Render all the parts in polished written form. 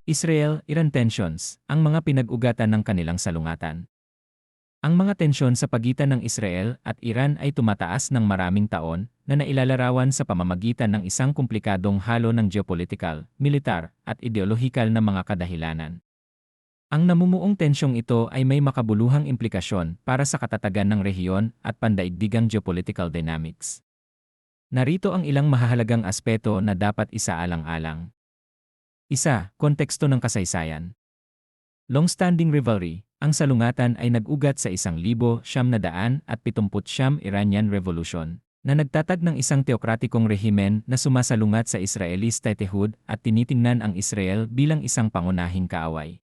Israel-Iran tensions, ang mga pinag-ugatan ng kanilang salungatan. Ang mga tensyon sa pagitan ng Israel at Iran ay tumataas ng maraming taon na nailalarawan sa pamamagitan ng isang komplikadong halo ng geopolitikal, militar, at ideolohikal na mga kadahilanan. Ang namumuong tensyong ito ay may makabuluhang implikasyon para sa katatagan ng rehiyon at pandaigdigang geopolitical dynamics. Narito ang ilang mahahalagang aspeto na dapat isaalang-alang. Isa, konteksto ng kasaysayan. Long-standing rivalry, ang salungatan ay nag-ugat sa 1979 Iranian Revolution, na nagtatag ng isang teokratikong rehimen na sumasalungat sa Israeli statehood at tinitingnan ang Israel bilang isang pangunahing kaaway.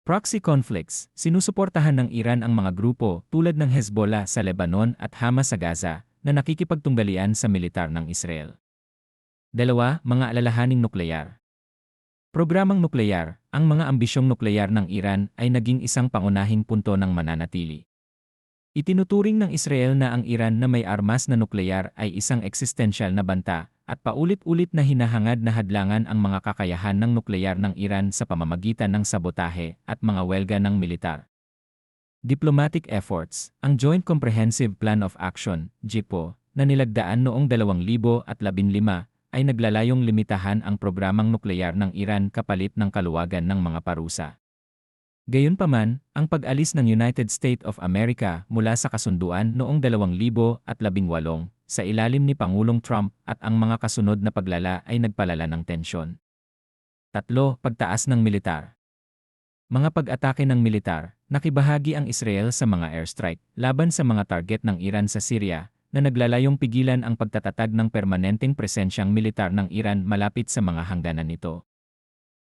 Proxy conflicts, sinusuportahan ng Iran ang mga grupo tulad ng Hezbollah sa Lebanon at Hamas sa Gaza na nakikipagtunggalian sa militar ng Israel. Dalawa, mga alalahaning nukleyar. Programang nukleyar, ang mga ambisyong nukleyar ng Iran ay naging isang pangunahing punto ng mananatili. Itinuturing ng Israel na ang Iran na may armas na nukleyar ay isang eksistensyal na banta at paulit-ulit na hinahangad na hadlangan ang mga kakayahan ng nukleyar ng Iran sa pamamagitan ng sabotahe at mga welga ng militar. Diplomatic efforts, ang Joint Comprehensive Plan of Action, JCPOA, na nilagdaan noong 2015 ay naglalayong limitahan ang programang nukleyar ng Iran kapalit ng kaluwagan ng mga parusa. Gayunpaman, ang pag-alis ng United States of America mula sa kasunduan noong 2018 sa ilalim ni Pangulong Trump at ang mga kasunod na paglala ay nagpalala ng tensyon. Tatlo, pagtaas ng militar. Mga pag-atake ng militar, nakibahagi ang Israel sa mga airstrike laban sa mga target ng Iran sa Syria, na naglalayong pigilan ang pagtatatag ng permanenteng presensyang militar ng Iran malapit sa mga hangganan nito.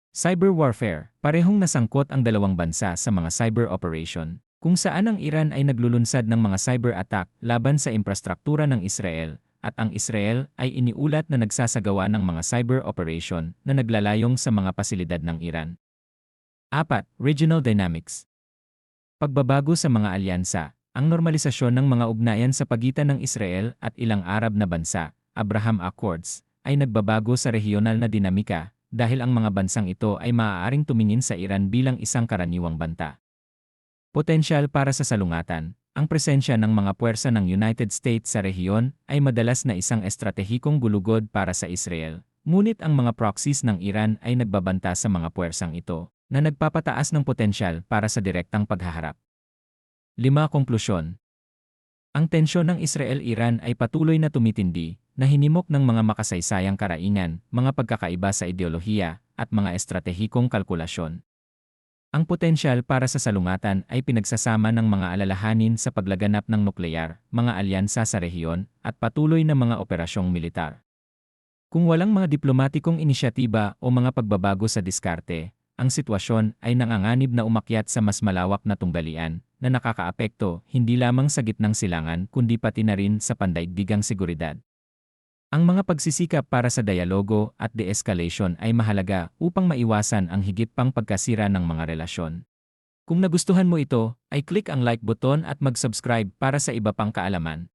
Cyber warfare, parehong nasangkot ang dalawang bansa sa mga cyber operation, kung saan ang Iran ay naglulunsad ng mga cyber attack laban sa infrastruktura ng Israel, at ang Israel ay iniulat na nagsasagawa ng mga cyber operation na naglalayong sa mga pasilidad ng Iran. 4. Regional dynamics. Pagbabago sa mga alyansa. Ang normalisasyon ng mga ugnayan sa pagitan ng Israel at ilang Arab na bansa, Abraham Accords, ay nagbabago sa rehiyonal na dinamika dahil ang mga bansang ito ay maaaring tumingin sa Iran bilang isang karaniwang banta. Potensyal para sa salungatan. Ang presensya ng mga puwersa ng United States sa rehiyon ay madalas na isang estratehikong gulugod para sa Israel, ngunit ang mga proxies ng Iran ay nagbabanta sa mga puwersang ito, na nagpapataas ng potensyal para sa direktang paghaharap. 5. Konklusyon. Ang tensyon ng Israel-Iran ay patuloy na tumitindi, na hinimok ng mga makasaysayang karaingan, mga pagkakaiba sa ideolohiya, at mga estratehikong kalkulasyon. Ang potensyal para sa salungatan ay pinagsasama ng mga alalahanin sa paglaganap ng nukleyar, mga alyansa sa rehiyon, at patuloy na mga operasyong militar. Kung walang mga diplomatikong inisyatiba o mga pagbabago sa diskarte, ang sitwasyon ay nanganganib na umakyat sa mas malawak na tunggalian, na nakakaapekto hindi lamang sa gitnang silangan kundi pati na rin sa pandaigdigang seguridad. Ang mga pagsisikap para sa dialogo at de-escalation ay mahalaga upang maiwasan ang higit pang pagkasira ng mga relasyon. Kung nagustuhan mo ito, ay click ang like button at mag-subscribe para sa iba pang kaalaman.